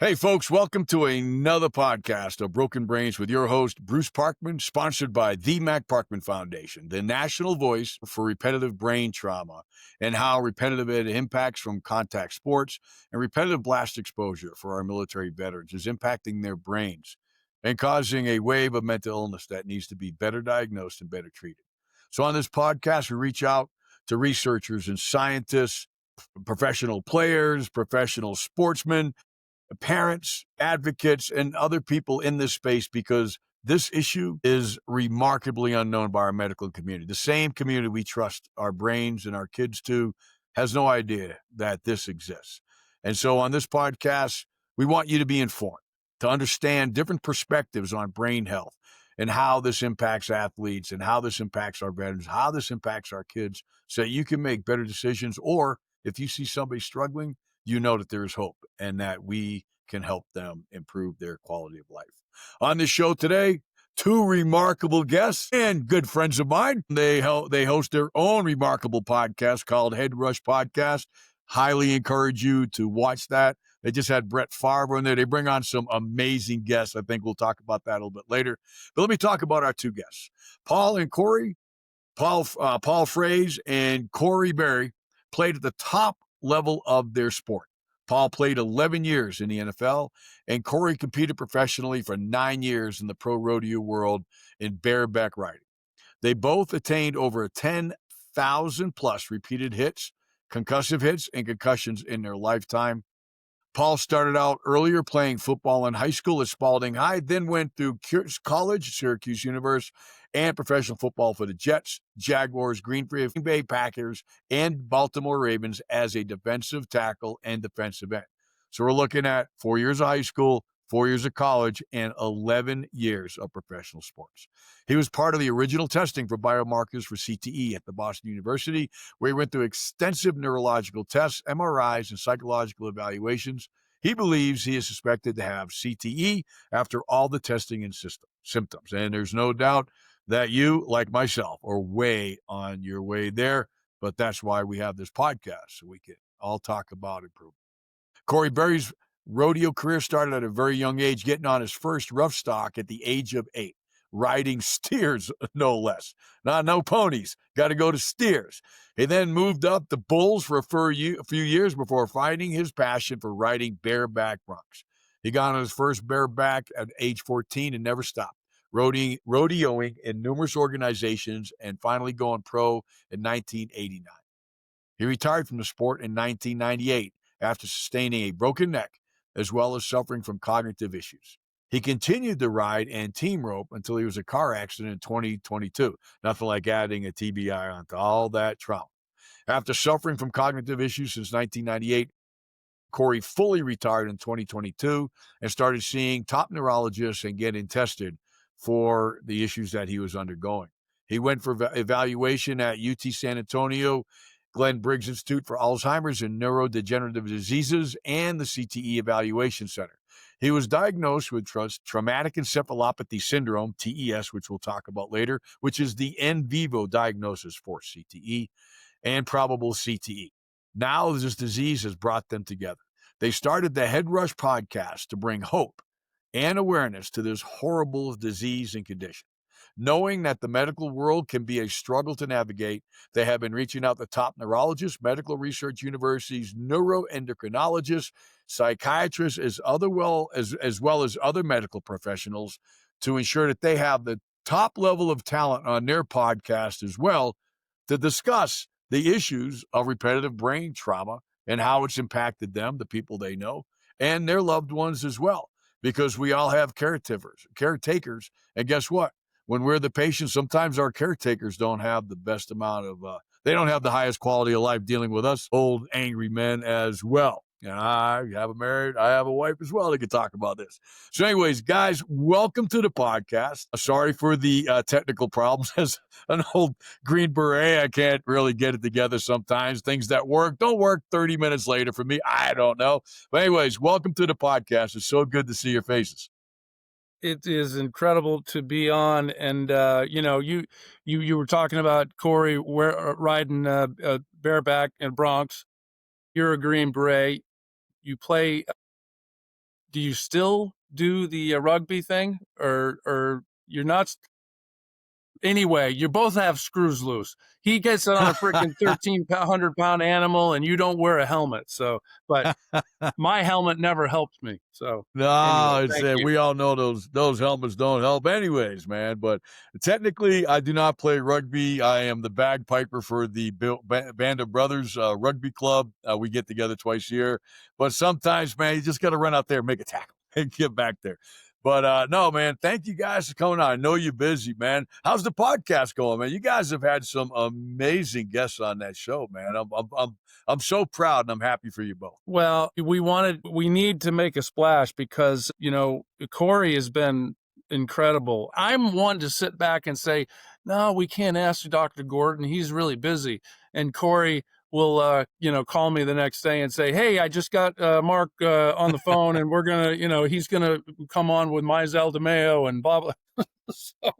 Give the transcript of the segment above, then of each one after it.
Hey, folks, welcome to another podcast of Broken Brains with your host, Bruce Parkman, sponsored by the Mac Parkman Foundation, the national voice for repetitive brain trauma and how repetitive it impacts from contact sports and repetitive blast exposure for our military veterans is impacting their brains and causing a wave of mental illness that needs to be better diagnosed and better treated. So on this podcast, we reach out to researchers and scientists, professional players, professional sportsmen, parents, advocates, and other people in this space because this issue is remarkably unknown by our medical community. The same community we trust our brains and our kids to has no idea that this exists. And so on this podcast, we want you to be informed, to understand different perspectives on brain health and how this impacts athletes and how this impacts our veterans, how this impacts our kids, so you can make better decisions. Or if you see somebody struggling, you know that there is hope and that we can help them improve their quality of life. On this show today, two remarkable guests and good friends of mine. They host their own remarkable podcast called Head Rush Podcast. Highly encourage you to watch that. They just had Brett Favre on there. They bring on some amazing guests. I think we'll talk about that a little bit later. But let me talk about our two guests, Paul and Corey. Paul Frase and Corey Berry played at the top level of their sport. Paul played 11 years in the NFL, and Corey competed professionally for 9 years in the pro rodeo world in bareback riding. They both attained over 10,000 plus repeated hits, concussive hits, and concussions in their lifetime. Paul started out earlier playing football in high school at Spalding High, then went through college, Syracuse University, and professional football for the Jets, Jaguars, Green Bay Packers, and Baltimore Ravens as a defensive tackle and defensive end. So we're looking at 4 years of high school, 4 years of college, and 11 years of professional sports. He was part of the original testing for biomarkers for CTE at the Boston University, where he went through extensive neurological tests, MRIs, and psychological evaluations. He believes he is suspected to have CTE after all the testing and symptoms. And there's no doubt that you, like myself, are way on your way there. But that's why we have this podcast, so we can all talk about improvement. Corey Berry's rodeo career started at a very young age, getting on his first rough stock at the age of 8. Riding steers, no less. No ponies. Got to go to steers. He then moved up to bulls for a few years before finding his passion for riding bareback broncs. He got on his first bareback at age 14 and never stopped, rodeoing in numerous organizations and finally going pro in 1989. He retired from the sport in 1998 after sustaining a broken neck as well as suffering from cognitive issues. He continued to ride and team rope until he was in a car accident in 2022. Nothing like adding a TBI onto all that trauma. After suffering from cognitive issues since 1998, Corey fully retired in 2022 and started seeing top neurologists and getting tested for the issues that he was undergoing. He went for evaluation at UT San Antonio, Glenn Briggs Institute for Alzheimer's and Neurodegenerative Diseases, and the CTE Evaluation Center. He was diagnosed with traumatic encephalopathy syndrome, TES, which we'll talk about later, which is the in vivo diagnosis for CTE, and probable CTE. Now this disease has brought them together. They started the Head Rush podcast to bring hope and awareness to this horrible disease and condition. Knowing that the medical world can be a struggle to navigate, they have been reaching out to top neurologists, medical research universities, neuroendocrinologists, psychiatrists, as well as other medical professionals to ensure that they have the top level of talent on their podcast as well to discuss the issues of repetitive brain trauma and how it's impacted them, the people they know, and their loved ones as well. Because we all have caretakers, and guess what? When we're the patient, sometimes our caretakers don't have the best amount of, they don't have the highest quality of life dealing with us old, angry men as well. And I have a wife as well that can talk about this. So anyways, guys, welcome to the podcast. Sorry for the technical problems. As an old Green Beret, I can't really get it together sometimes. Things that work don't work 30 minutes later for me. I don't know. But anyways, welcome to the podcast. It's so good to see your faces. It is incredible to be on, and you were talking about Corey riding bareback in Bronx. You're a Green Beret. You play do you still do the rugby thing, or you're not? Anyway, you both have screws loose. He gets on a freaking 1,300-pound animal, and you don't wear a helmet. So, but my helmet never helped me. So, anyway, No, it's thank you. we all know those helmets don't help anyways, man. But technically, I do not play rugby. I am the bagpiper for the Band of Brothers Rugby Club. We get together twice a year, but sometimes, man, you just got to run out there, and make a tackle, and get back there. But no, man, thank you guys for coming on. I know you're busy, man. How's the podcast going, man? You guys have had some amazing guests on that show, man. I'm so proud, and I'm happy for you both. Well, we need to make a splash because, Corey has been incredible. I'm one to sit back and say, no, we can't ask Dr. Gordon. He's really busy. And Corey will, call me the next day and say, hey, I just got Mark on the phone, and we're going to, he's going to come on with Mizell DeMayo and blah, blah. So,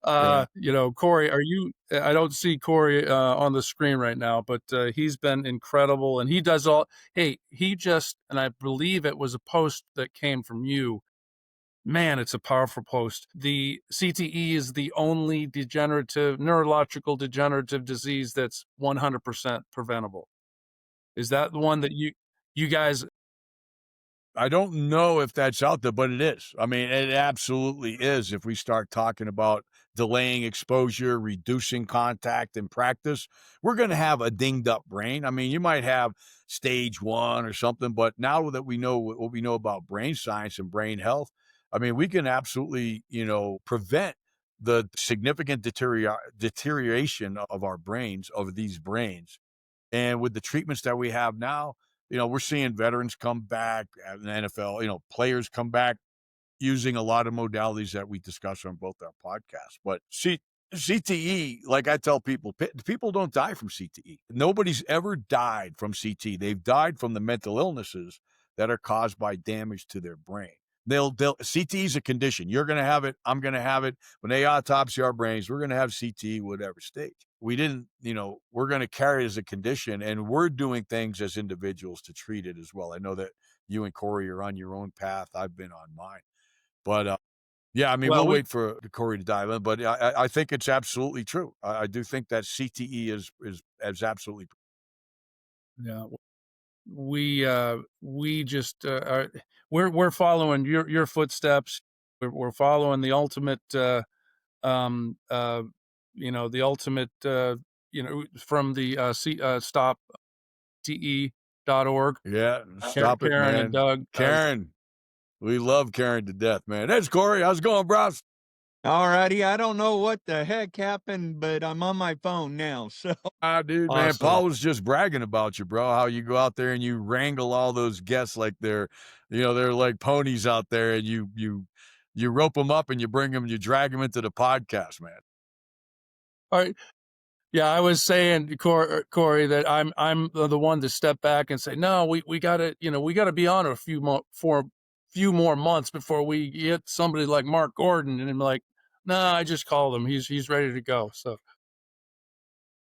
Right. Corey, I don't see Corey on the screen right now, but he's been incredible, and he does and I believe it was a post that came from you. Man, it's a powerful post. The CTE is the only neurological degenerative disease that's 100% preventable. Is that the one that you guys? I don't know if that's out there, but it is. I mean, it absolutely is. If we start talking about delaying exposure, reducing contact in practice, we're going to have a dinged up brain. I mean, you might have stage 1 or something, but now that we know what we know about brain science and brain health, I mean, we can absolutely, prevent the significant deterioration of our brains, of these brains. And with the treatments that we have now, we're seeing veterans come back in the NFL, players come back using a lot of modalities that we discuss on both our podcasts. But CTE, like I tell people, people don't die from CTE. Nobody's ever died from CTE. They've died from the mental illnesses that are caused by damage to their brain. CTE is a condition. You're going to have it. I'm going to have it. When they autopsy our brains, we're going to have CTE, whatever stage. We didn't, we're going to carry it as a condition, and we're doing things as individuals to treat it as well. I know that you and Corey are on your own path. I've been on mine. But yeah, I mean, Well, we'll wait for Corey to dive in, but I think it's absolutely true. I do think that CTE is absolutely. yeah, we just we're following your footsteps. We're following the ultimate the ultimate from the stop te.org. Yeah, stop it, Karen and man. Doug. Karen, we love Karen to death, man. That's Corey. How's it going, bros? Alrighty, I don't know what the heck happened, but I'm on my phone now, so Dude, man, Awesome. Paul was just bragging about you, bro. How you go out there and you wrangle all those guests like they're like ponies out there, and you rope them up and you bring them, you drag them into the podcast, man. All right. Yeah, I was saying, Corey, that I'm the one to step back and say, no, we gotta be on for a few more months before we get somebody like Mark Gordon. And I'm like, no, I just called him. He's ready to go. So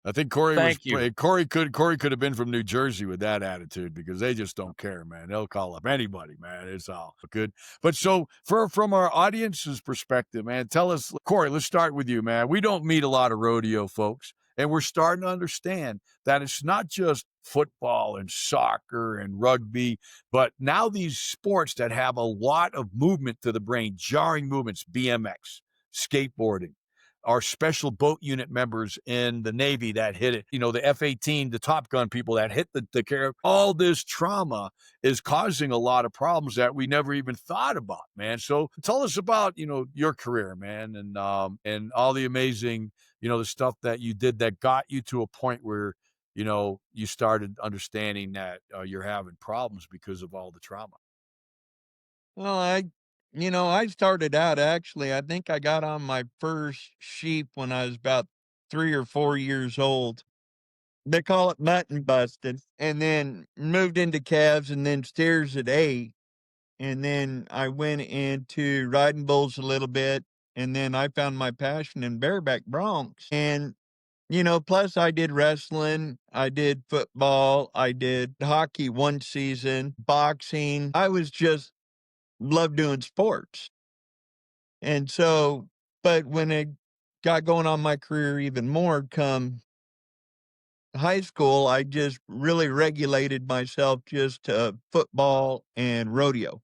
I think Corey thank you. Corey could have been from New Jersey with that attitude, because they just don't care, man. They'll call up anybody, man. It's all good. But so from our audience's perspective, man, tell us, Corey, let's start with you, man. We don't meet a lot of rodeo folks, and we're starting to understand that it's not just football and soccer and rugby, but now these sports that have a lot of movement to the brain, jarring movements, BMX, skateboarding, our special boat unit members in the Navy that hit it, the F-18, the Top Gun people that hit the carrier. All this trauma is causing a lot of problems that we never even thought about, man. So tell us about, your career, man, and all the amazing, the stuff that you did that got you to a point where, you started understanding that you're having problems because of all the trauma. well, I started out actually, I think I got on my first sheep when I was about 3 or 4 years old. They call it mutton busted, and then moved into calves and then steers at 8, and then I went into riding bulls a little bit, and then I found my passion in bareback broncs, and plus I did wrestling, I did football, I did hockey one season, boxing. I was just love doing sports. And so, but when it got going on my career even more come high school, I just really regulated myself just to football and rodeo.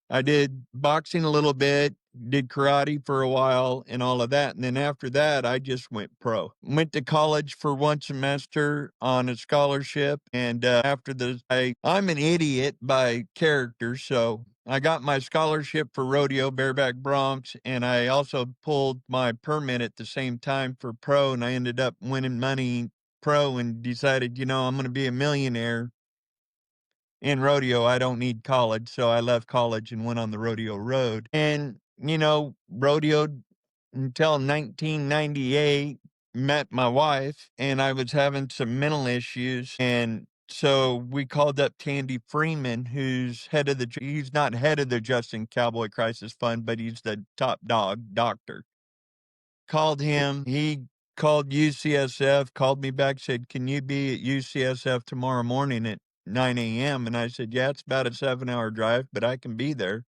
I did boxing a little bit, did karate for a while and all of that. And then after that, I just went pro. Went to college for one semester on a scholarship. And after I'm an idiot by character. So I got my scholarship for rodeo, bareback broncs, and I also pulled my permit at the same time for pro. And I ended up winning money pro and decided, I'm going to be a millionaire in rodeo. I don't need college. So I left college and went on the rodeo road. And, rodeoed until 1998, met my wife, and I was having some mental issues. And so we called up Tandy Freeman, who's he's not head of the Justin Cowboy Crisis Fund, but he's the top dog doctor. Called him. He called UCSF, called me back, said, "Can you be at UCSF tomorrow morning at 9 a.m.?" And I said, "Yeah, it's about a 7-hour drive, but I can be there."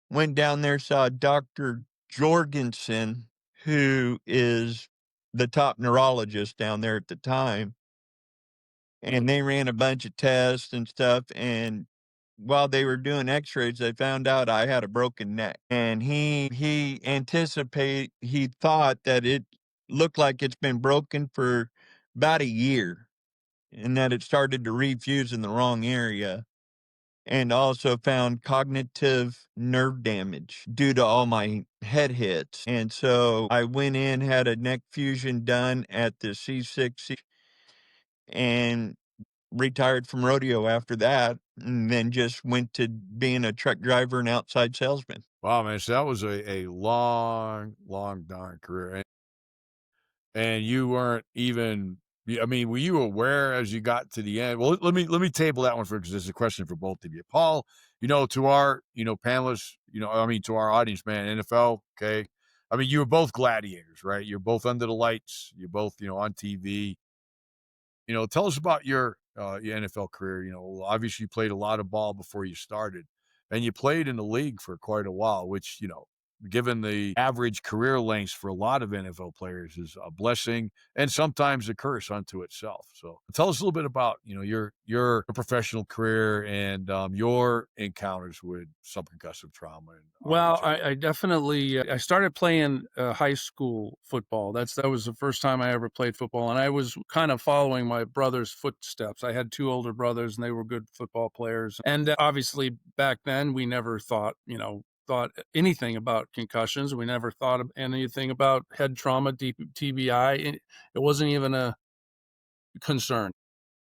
Went down there, saw Dr. Jorgensen, who is the top neurologist down there at the time. And they ran a bunch of tests and stuff. And while they were doing x-rays, they found out I had a broken neck. And he thought that it looked like it's been broken for about a year and that it started to refuse in the wrong area. And also found cognitive nerve damage due to all my head hits. And so I went in, had a neck fusion done at the C6 and retired from rodeo after that, and then just went to being a truck driver and outside salesman. Wow, man. So that was a long, long, darn career. And you weren't even, I mean, were you aware as you got to the end? Well, let me table that one for, because there's a question for both of you. Paul, to our, panelists, to our audience, man, NFL, okay. I mean, you were both gladiators, right? You're both under the lights. You're both, on TV. Tell us about your NFL career. Obviously you played a lot of ball before you started, and you played in the league for quite a while, which, given the average career lengths for a lot of NFL players, is a blessing and sometimes a curse unto itself. So tell us a little bit about, your professional career and your encounters with subconcussive trauma. Well, I definitely I started playing high school football. That was the first time I ever played football, and I was kind of following my brother's footsteps. I had two older brothers, and they were good football players. And obviously, back then, we never thought anything about concussions. We never thought of anything about head trauma, TBI. It wasn't even a concern.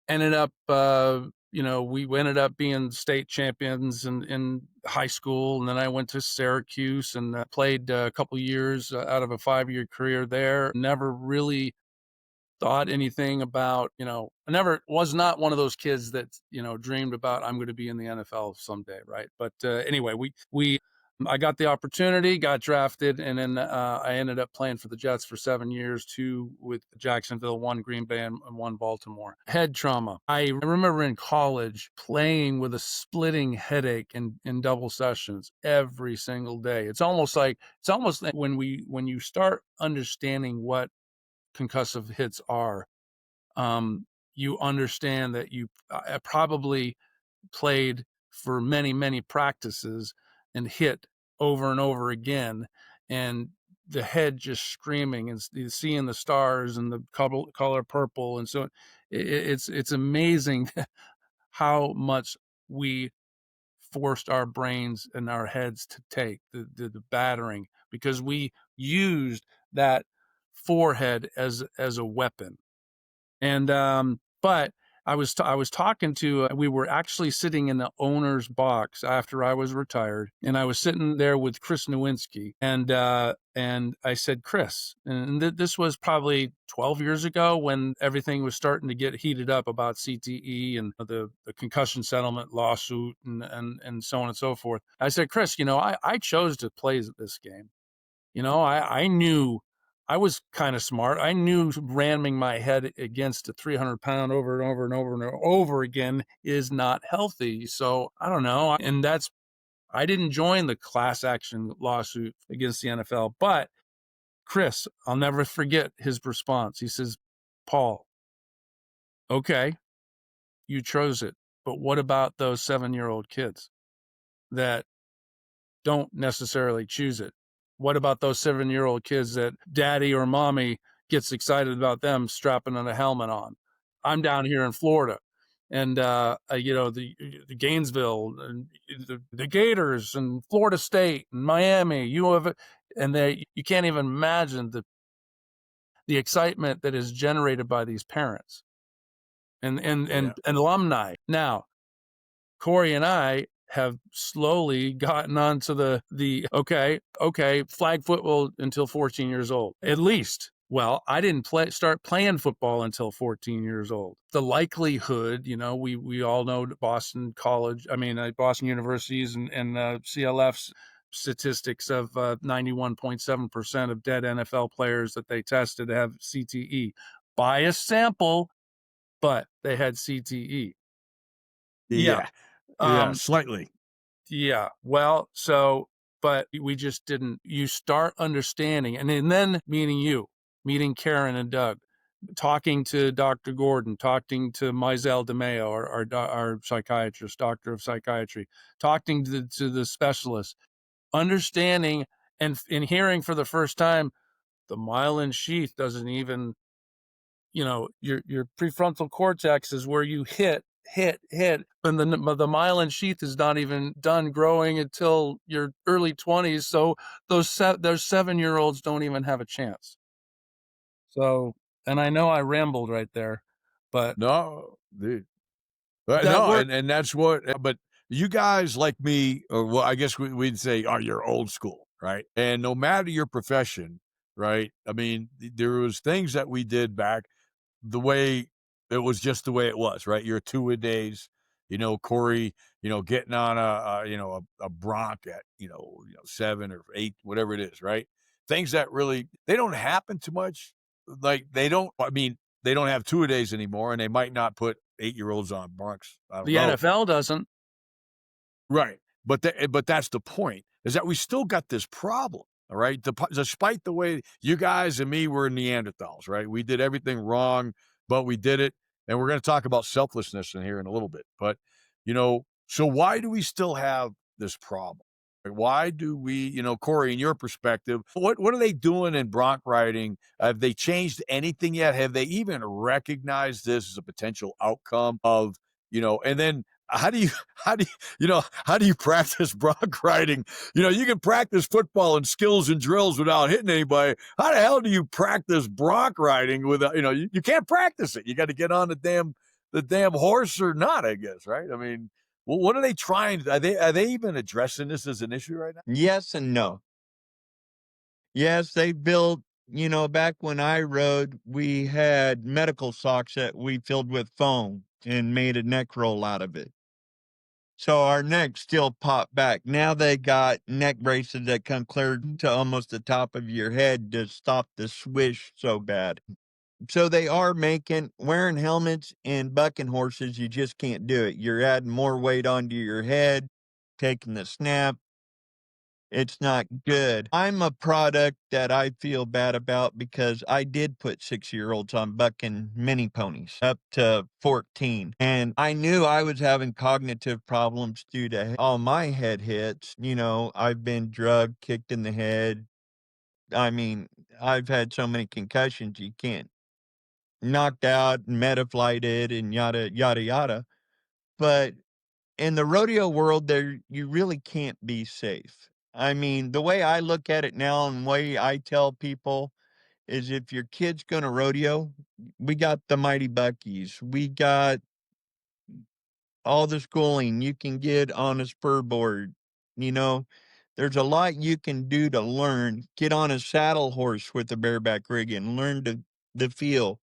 Ended up, we ended up being state champions in high school. And then I went to Syracuse and played a couple years out of a 5-year career there. Never really thought anything about, I was not one of those kids that, dreamed about I'm going to be in the NFL someday. Right. But anyway, I got the opportunity, got drafted, and then I ended up playing for the Jets for 7 years, 2 with Jacksonville, 1 Green Bay, and 1 Baltimore. Head trauma. I remember in college playing with a splitting headache in double sessions every single day. It's almost like when you start understanding what concussive hits are, you understand that I probably played for many, many practices and hit over and over again, and the head just screaming and seeing the stars and the color purple. And so it's amazing how much we forced our brains and our heads to take the battering, because we used that forehead as a weapon. And but I was talking to we were actually sitting in the owner's box after I was retired, and I was sitting there with Chris Nowinski, and I said, "Chris," and this was probably 12 years ago when everything was starting to get heated up about CTE and the concussion settlement lawsuit and so on and so forth. I said, "Chris, I chose to play this game. I knew." I was kind of smart. I knew ramming my head against a 300-pound over and over and over and over again is not healthy. So I don't know. And that's I didn't join the class action lawsuit against the NFL, but Chris, I'll never forget his response. He says, Paul, okay, you chose it, but what about those 7-year-old kids that don't necessarily choose it? What about those 7-year-old kids that daddy or mommy gets excited about them strapping a helmet on? I'm down here in Florida, and the Gainesville and the Gators and Florida State and Miami, and you can't even imagine the excitement that is generated by these parents and alumni. Now, Corey and I have slowly gotten onto the okay, flag football until 14 years old, at least. Well, I didn't start playing football until 14 years old. The likelihood, we all know Boston University's and CLF's statistics of 91.7% of dead NFL players that they tested have CTE. Biased sample, but they had CTE. Yeah. Slightly. Yeah. Well, but we just didn't. You start understanding, and then meeting Karen and Doug, talking to Dr. Gordon, talking to Mizell DeMeo, our psychiatrist, doctor of psychiatry, talking to the specialist, understanding and hearing for the first time, the myelin sheath doesn't even, your prefrontal cortex is where you hit, and the myelin sheath is not even done growing until your early 20s. So those 7-year-olds don't even have a chance. So, and I know I rambled right there, but No, dude. that worked. And that's what. But you guys like me, or well, I guess we'd say, you're old school, right? And no matter your profession, right? I mean, there was things that we did back the way it was, just the way it was, right? Your two-a-days, Corey, getting on a Bronc at 7 or 8, whatever it is, right? Things that really they don't happen too much. Like they don't. I mean, they don't have two-a-days anymore, and they might not put 8-year-olds on Broncs. I don't The know. NFL doesn't. Right. But that's the point, is that we still got this problem. All right. Despite the way you guys and me were Neanderthals, right? We did everything wrong, but we did it. And we're going to talk about selflessness in here in a little bit. But, so why do we still have this problem? Why do we, Corey, in your perspective, what are they doing in bronc riding? Have they changed anything yet? Have they even recognized this as a potential outcome of, and then how do you practice bronc riding? You can practice football and skills and drills without hitting anybody. How the hell do you practice bronc riding without, you can't practice it. You got to get on the damn horse or not, I guess, right? I mean, well, what are they trying? Are they even addressing this as an issue right now? Yes and no. Yes, they built, back when I rode, we had medical socks that we filled with foam and made a neck roll out of it. So our neck still popped back. Now they got neck braces that come clear to almost the top of your head to stop the swish so bad. So they are wearing helmets and bucking horses. You just can't do it. You're adding more weight onto your head, taking the snap. It's not good. I'm a product that I feel bad about because I did put 6-year-olds on bucking mini ponies up to 14. And I knew I was having cognitive problems due to all my head hits. I've been drugged, kicked in the head. I mean, I've had so many concussions, you can't. Knocked out, metaflighted, and yada, yada, yada. But in the rodeo world, you really can't be safe. I mean, the way I look at it now and the way I tell people is, if your kid's going to rodeo, we got the Mighty Buckies. We got all the schooling you can get on a spur board. There's a lot you can do to learn. Get on a saddle horse with a bareback rig and learn the feel.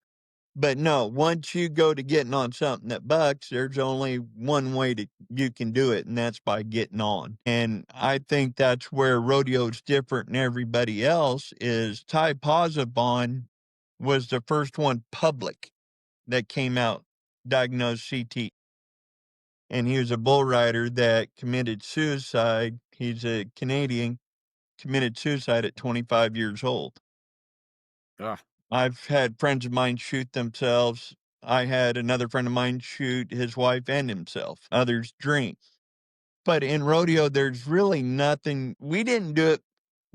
But no, once you go to getting on something that bucks, there's only one way you can do it, and that's by getting on. And I think that's where rodeo's different than everybody else. Is Ty Pozzobon was the first one public that came out diagnosed CT. and he was a bull rider that committed suicide. He's a Canadian, committed suicide at 25 years old. Ah, I've had friends of mine shoot themselves. I had another friend of mine shoot his wife and himself. Others drink. But in rodeo, there's really nothing. We didn't do it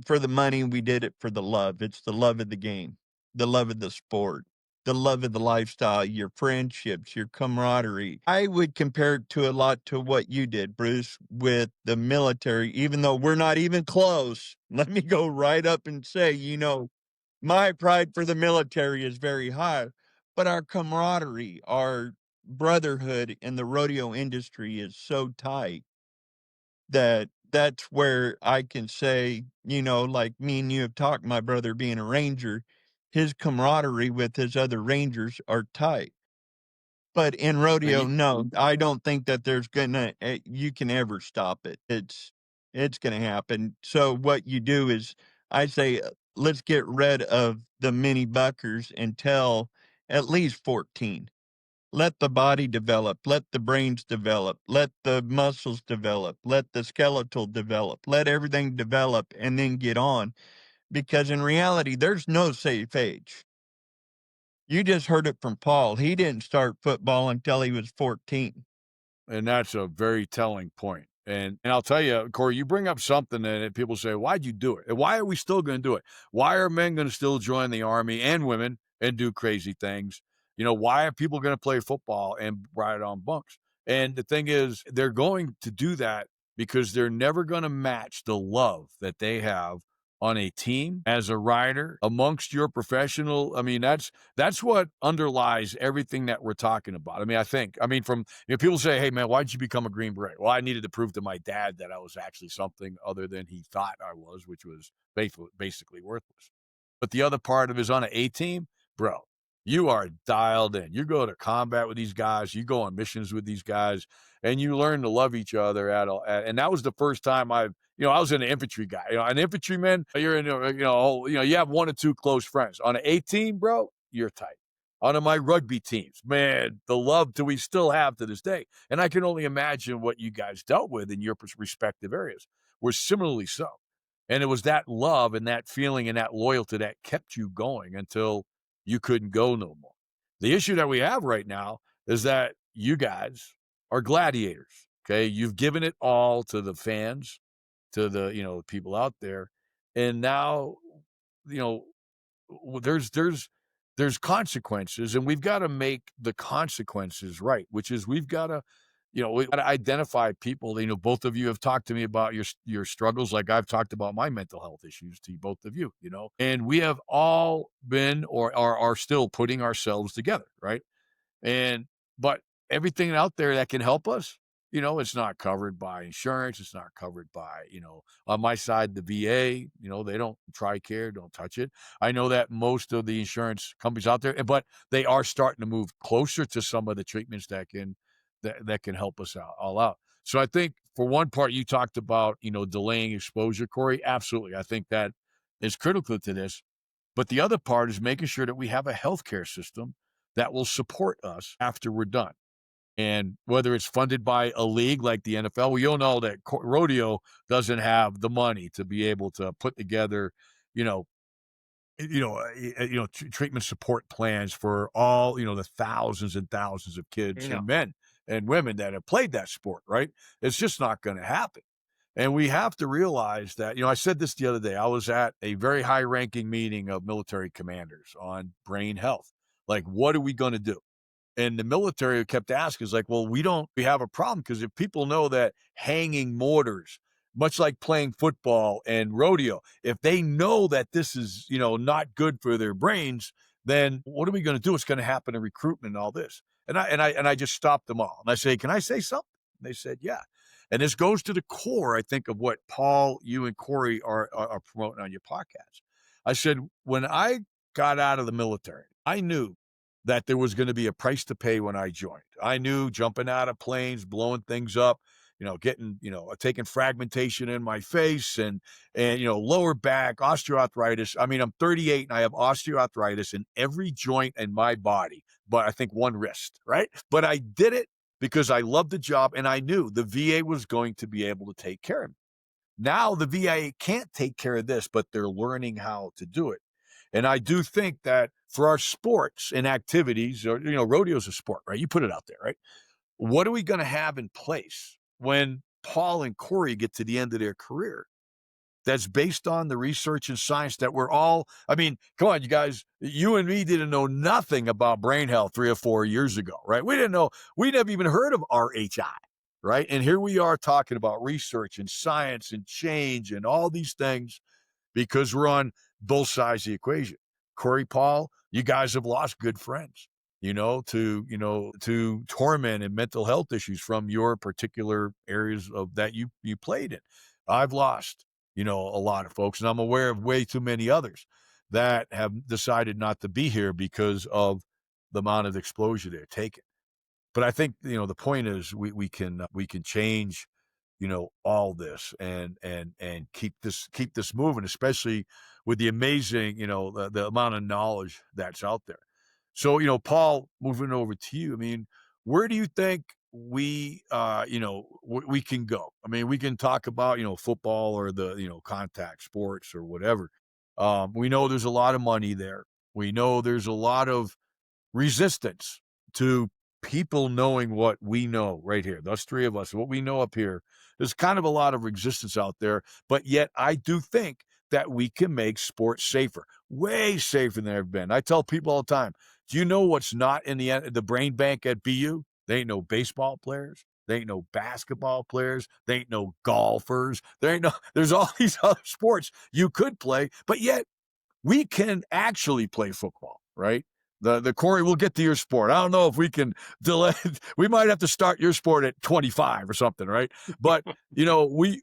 for the money. We did it for the love. It's the love of the game, the love of the sport, the love of the lifestyle, your friendships, your camaraderie. I would compare it to a lot to what you did, Bruce, with the military, even though we're not even close. Let me go right up and say, my pride for the military is very high, but our camaraderie, our brotherhood in the rodeo industry is so tight that that's where I can say, like me and you have talked, my brother being a ranger, his camaraderie with his other rangers are tight. But in and rodeo, you, no, I don't think that there's you can ever stop it. It's gonna happen. So what you do is, I say, let's get rid of the mini buckers until at least 14. Let the body develop, let the brains develop, let the muscles develop, let the skeletal develop, let everything develop, and then get on. Because in reality, there's no safe age. You just heard it from Paul. He didn't start football until he was 14. and that's a very telling point. And I'll tell you, Corey, you bring up something that people say, why'd you do it? And why are we still going to do it? Why are men going to still join the army and women and do crazy things? Why are people going to play football and ride on bunks? And the thing is, they're going to do that because they're never going to match the love that they have on a team as a rider amongst your professional. I mean, that's what underlies everything that we're talking about. From people say, hey man, why'd you become a Green Beret? Well, I needed to prove to my dad that I was actually something other than he thought I was, which was basically worthless. But the other part of it is on an A team, bro, you are dialed in. You go to combat with these guys, you go on missions with these guys, and you learn to love each other and that was the first time I was an infantry guy. An infantryman, you're in, you have one or two close friends. On an A team, bro, you're tight. On my rugby teams, man, the love that we still have to this day. And I can only imagine what you guys dealt with in your respective areas were similarly so. And it was that love and that feeling and that loyalty that kept you going until you couldn't go no more. The issue that we have right now is that you guys are gladiators. Okay. You've given it all to the fans, to the people out there. And now, you know, there's consequences, and we've got to make the consequences right, which is we got to identify people. Both of you have talked to me about your struggles, like I've talked about my mental health issues to both of you, and we have all been or are still putting ourselves together, right? And but everything out there that can help us, it's not covered by insurance. It's not covered by, on my side, the VA, they don't TRICARE, don't touch it. I know that most of the insurance companies out there, but they are starting to move closer to some of the treatments that can help us all out. So I think for one part, you talked about, delaying exposure, Corey. Absolutely. I think that is critical to this. But the other part is making sure that we have a healthcare system that will support us after we're done. And whether it's funded by a league like the NFL, we all know that Rodeo doesn't have the money to be able to put together, you know, treatment support plans for all, the thousands and thousands of kids No. and men and women that have played that sport, right? It's just not going to happen. And we have to realize that, I said this the other day. I was at a very high ranking meeting of military commanders on brain health. Like, what are we going to do? And the military kept asking, is like, well, we have a problem, because if people know that hanging mortars, much like playing football and rodeo, if they know that this is, not good for their brains, then what are we going to do? It's going to happen in recruitment and all this. And I just stopped them all. And I say, can I say something? And they said, yeah. And this goes to the core, I think, of what Paul, you and Corey are promoting on your podcast. I said, when I got out of the military, I knew that there was going to be a price to pay when I joined. I knew jumping out of planes, blowing things up, getting, taking fragmentation in my face and lower back, osteoarthritis. I mean, I'm 38 and I have osteoarthritis in every joint in my body, but I think one wrist, right? But I did it because I loved the job and I knew the VA was going to be able to take care of me. Now the VA can't take care of this, but they're learning how to do it. And I do think that for our sports and activities, or, rodeo's a sport, right? You put it out there, right? What are we going to have in place when Paul and Corey get to the end of their career? That's based on the research and science that we're all, I mean, come on, you guys, you and me didn't know nothing about brain health 3 or 4 years ago, right? We didn't know, we never even heard of RHI, right? And here we are talking about research and science and change and all these things because we're on both sides of the equation. Corey, Paul, you guys have lost good friends, to torment and mental health issues from your particular areas of that you played in. I've lost, a lot of folks, and I'm aware of way too many others that have decided not to be here because of the amount of exposure they're taking. But I think, the point is we can change, all this and keep this moving, especially with the amazing, the amount of knowledge that's out there. So, Paul, moving over to you, I mean, where do you think we can go? I mean, we can talk about, football or the, contact sports or whatever. We know there's a lot of money there. We know there's a lot of resistance to people knowing what we know right here. Those three of us, what we know up here, there's kind of a lot of resistance out there, but yet I do think that we can make sports safer, way safer than they've been. I tell people all the time, do you know what's not in the brain bank at BU? They ain't no baseball players. They ain't no basketball players. They ain't no golfers. There's all these other sports you could play, but yet we can actually play football, right? The Corey, we'll get to your sport. I don't know if we can delay. We might have to start your sport at 25 or something, right? But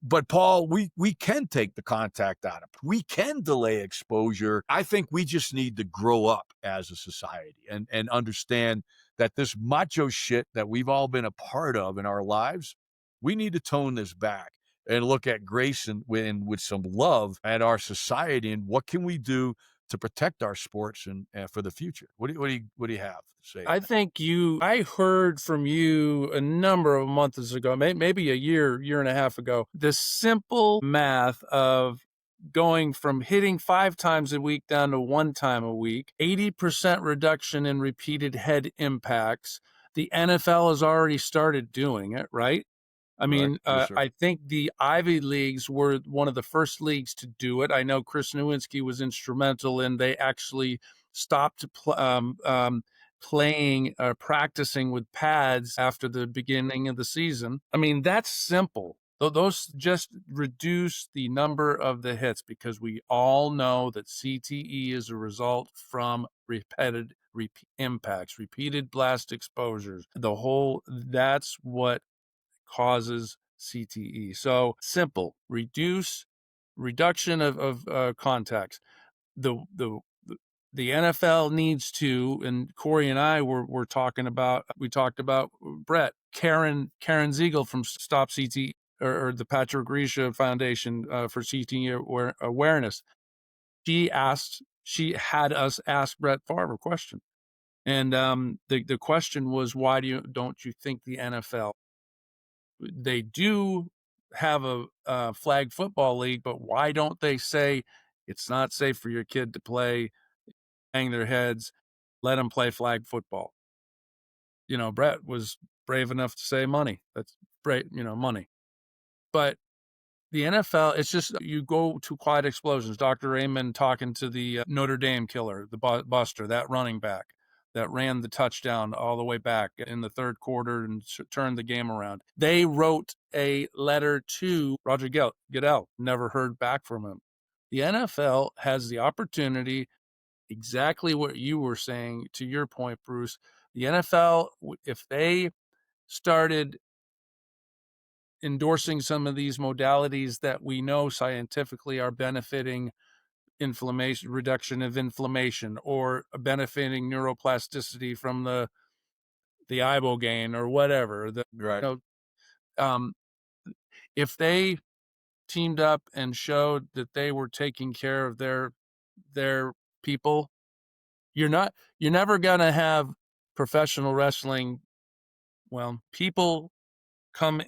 but Paul, we can take the contact out of it. We can delay exposure. I think we just need to grow up as a society and understand that this macho shit that we've all been a part of in our lives, we need to tone this back and look at grace and with some love at our society and what can we do to protect our sports and for the future. What do you have to say? I think I heard from you a number of months ago, maybe a year and a half ago, the simple math of going from hitting 5 times a week down to 1 time a week, 80% reduction in repeated head impacts. The NFL has already started doing it, right? I mean, Yes, I think the Ivy Leagues were one of the first leagues to do it. I know Chris Nowinski was instrumental in they actually stopped playing or practicing with pads after the beginning of the season. I mean, that's simple. Those just reduce the number of the hits because we all know that CTE is a result from repeated impacts, repeated blast exposures. That's what causes CTE. So simple, reduction of contacts. The NFL needs to, and Corey and I were talking about, we talked about Brett, Karen Ziegel from Stop CTE or the Patrick Grisha Foundation for CTE awareness. She had us ask Brett Favre a question. And the question was, why don't you think the NFL, they do have a flag football league, but why don't they say it's not safe for your kid to play, hang their heads, let them play flag football? Brett was brave enough to say money. That's great, money. But the NFL, it's just you go to quiet explosions. Dr. Raymond talking to the Notre Dame killer, the Buster, that running back that ran the touchdown all the way back in the third quarter and turned the game around. They wrote a letter to Roger Goodell, never heard back from him. The NFL has the opportunity, exactly what you were saying to your point, Bruce. The NFL, if they started endorsing some of these modalities that we know scientifically are benefiting inflammation, reduction of inflammation, or benefiting neuroplasticity from the ibogaine or whatever. Right. If they teamed up and showed that they were taking care of their people, you're never gonna have professional wrestling Well, people come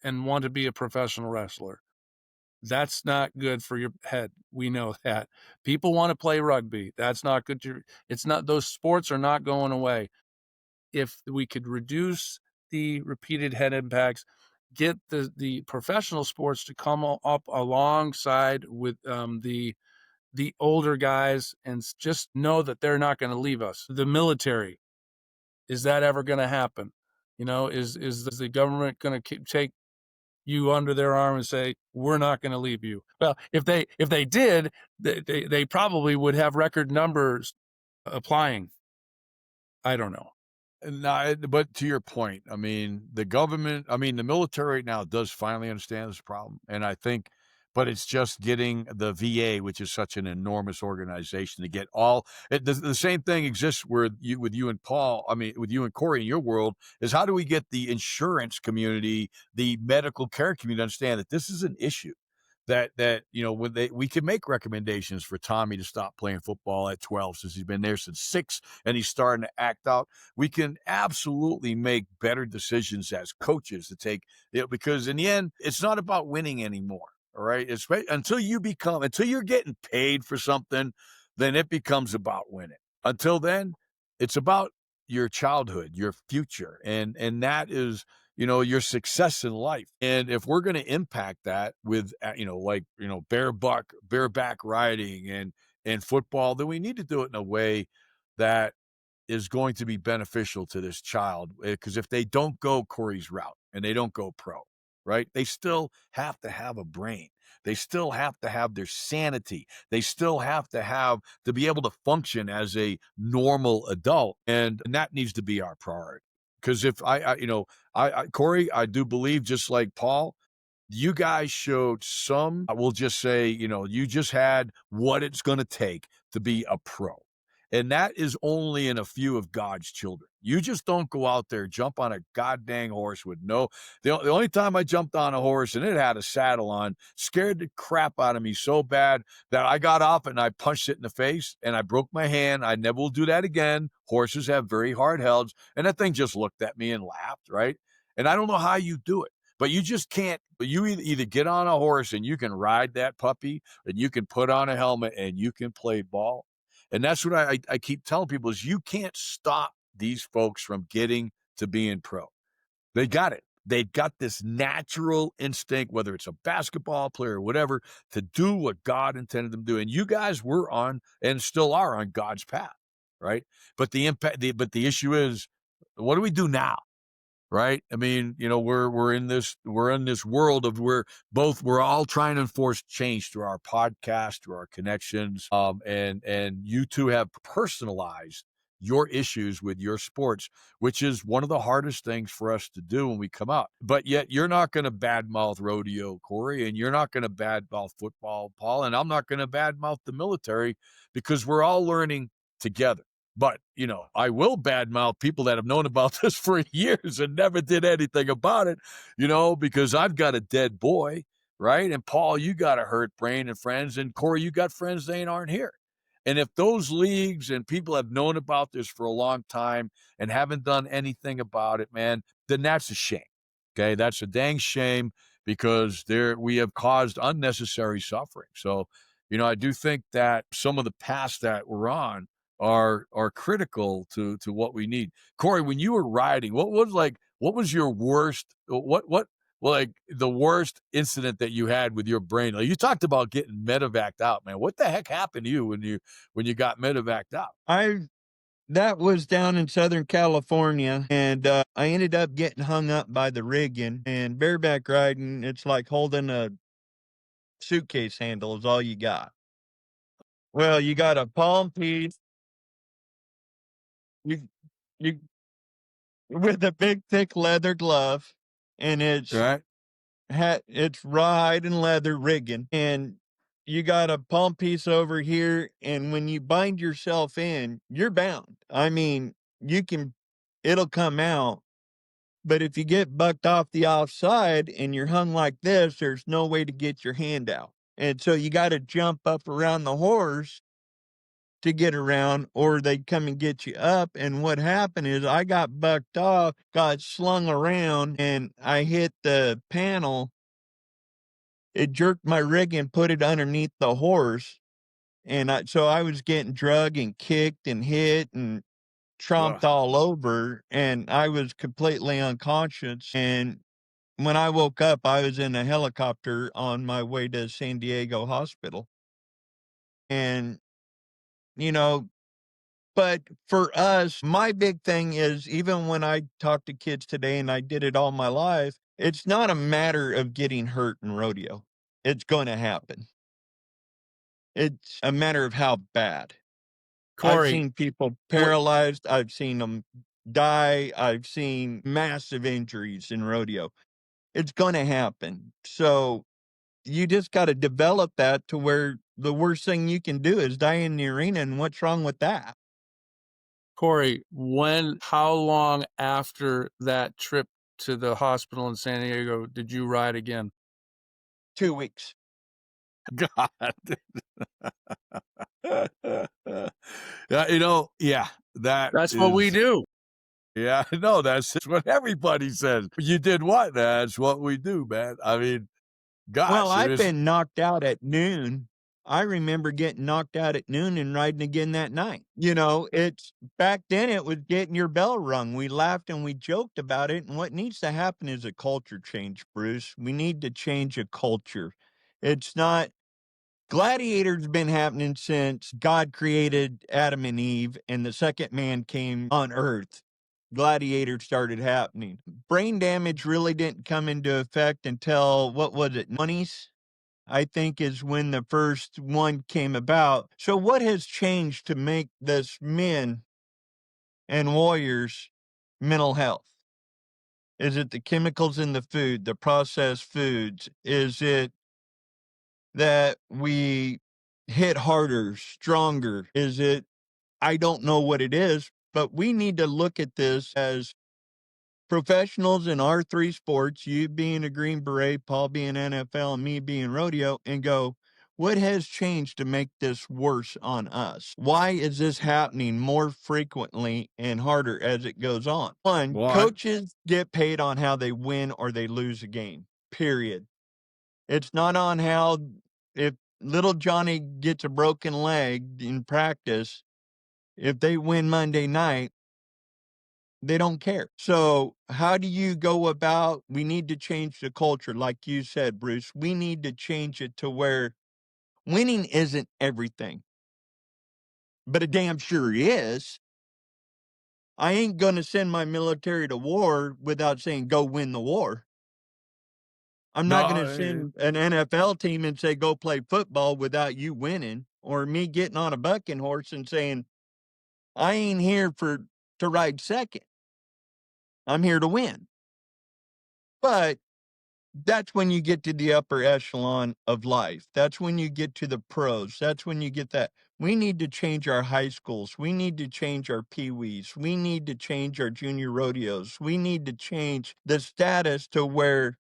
and want to be a professional wrestler. That's not good for your head. We know that. People want to play rugby. That's not good. It's not, those sports are not going away. If we could reduce the repeated head impacts, get the professional sports to come up alongside with the older guys, and just know that they're not going to leave us. The military, is that ever going to happen? Is the government going to take you under their arm and say, we're not going to leave you? Well, if they did, they probably would have record numbers applying. I don't know. No, but to your point, I mean, the government, I mean, the military right now does finally understand this problem. And I think, but it's just getting the VA, which is such an enormous organization, to get the same thing exists with you and Paul. I mean, with you and Corey in your world, is how do we get the insurance community, the medical care community to understand that this is an issue? That when we can make recommendations for Tommy to stop playing football at 12, since he's been there since 6 and he's starting to act out. We can absolutely make better decisions as coaches to take, because in the end, it's not about winning anymore. All right. Until you're getting paid for something, then it becomes about winning. Until then, it's about your childhood, your future. And that is, your success in life. And if we're going to impact that with, bareback riding and football, then we need to do it in a way that is going to be beneficial to this child. Because if they don't go Corey's route and they don't go pro, right, they still have to have a brain. They still have to have their sanity. They still have to be able to function as a normal adult. And that needs to be our priority. Because if Corey, I do believe, just like Paul, you guys showed I will just say, you just had what it's going to take to be a pro. And that is only in a few of God's children. You just don't go out there, jump on a goddamn horse with the only time I jumped on a horse and it had a saddle on, scared the crap out of me so bad that I got off and I punched it in the face and I broke my hand. I never will do that again. Horses have very hard heads. And that thing just looked at me and laughed, right? And I don't know how you do it. But you just can't. You either get on a horse and you can ride that puppy, and you can put on a helmet and you can play ball. And that's what I keep telling people, is you can't stop these folks from getting to being pro. They got it. They've got this natural instinct, whether it's a basketball player or whatever, to do what God intended them to do. And you guys were on, and still are on, God's path, right? But the issue is, what do we do now? Right? I mean, we're in this world of where we're all trying to enforce change through our podcast, through our connections. And you two have personalized your issues with your sports, which is one of the hardest things for us to do when we come out. But yet you're not going to badmouth rodeo, Corey, and you're not going to badmouth football, Paul, and I'm not going to badmouth the military, because we're all learning together. But, I will badmouth people that have known about this for years and never did anything about it, because I've got a dead boy, right? And Paul, you got a hurt brain and friends. And Corey, you got friends that aren't here. And if those leagues and people have known about this for a long time and haven't done anything about it, man, then that's a shame. Okay, that's a dang shame, because we have caused unnecessary suffering. So, I do think that some of the paths that we're on are critical to what we need. Corey, when you were riding, what was your worst, like the worst incident that you had with your brain? Like, you talked about getting medevaced out, man. What the heck happened to you when you got medevaced out? That was down in Southern California, and I ended up getting hung up by the rigging. And bareback riding, it's like holding a suitcase handle is all you got. Well, you got a palm piece, you you with a big thick leather glove, and Right. it's rawhide and leather rigging, and you got a palm piece over here, and when you bind yourself in, you're bound. I mean, it'll come out, but if you get bucked off the offside and you're hung like this, there's no way to get your hand out. And so you got to jump up around the horse to get around, or they'd come and get you up. And what happened is I got bucked off, got slung around, and I hit the panel. It jerked my rig and put it underneath the horse. And so I was getting drugged and kicked and hit and tromped all over, and I was completely unconscious. And when I woke up, I was in a helicopter on my way to San Diego Hospital. And, you know, but for us, my big thing is, even when I talk to kids today, and I did it all my life, it's not a matter of getting hurt in rodeo. It's going to happen. It's a matter of how bad. I've Corey, seen people paralyzed. I've seen them die. I've seen massive injuries in rodeo. It's going to happen. So you just got to develop that to where the worst thing you can do is die in the arena. And what's wrong with that? Corey, how long after that trip to the hospital in San Diego did you ride again? 2 weeks. God. Yeah, That's what we do. Yeah, no, that's what everybody says. You did what? That's what we do, man. I mean, gosh, Well, I've been knocked out at noon. I remember getting knocked out at noon and riding again that night. It's back then it was getting your bell rung. We laughed and we joked about it. And what needs to happen is a culture change, Bruce. We need to change a culture. It's not Gladiator's been happening since God created Adam and Eve and the second man came on earth. Gladiator started happening. Brain damage really didn't come into effect until, what was it, 20s? I think is when the first one came about. So what has changed to make this men and warriors mental health? Is it the chemicals in the food, the processed foods? Is it that we hit harder, stronger? Is it, I don't know what it is, but we need to look at this as professionals in our three sports, you being a Green Beret, Paul being NFL, and me being rodeo, and go, what has changed to make this worse on us? Why is this happening more frequently and harder as it goes on? One, coaches get paid on how they win or they lose a game, period. It's not on how, if little Johnny gets a broken leg in practice, if they win Monday night, they don't care. So how do you go about, we need to change the culture. Like you said, Bruce, we need to change it to where winning isn't everything, but it damn sure is. I ain't going to send my military to war without saying, go win the war. I'm not going to send an NFL team and say, go play football without you winning, or me getting on a bucking horse and saying, I ain't here to ride second. I'm here to win. But that's when you get to the upper echelon of life. That's when you get to the pros. That's when you get that. We need to change our high schools. We need to change our peewees. We need to change our junior rodeos. We need to change the status to where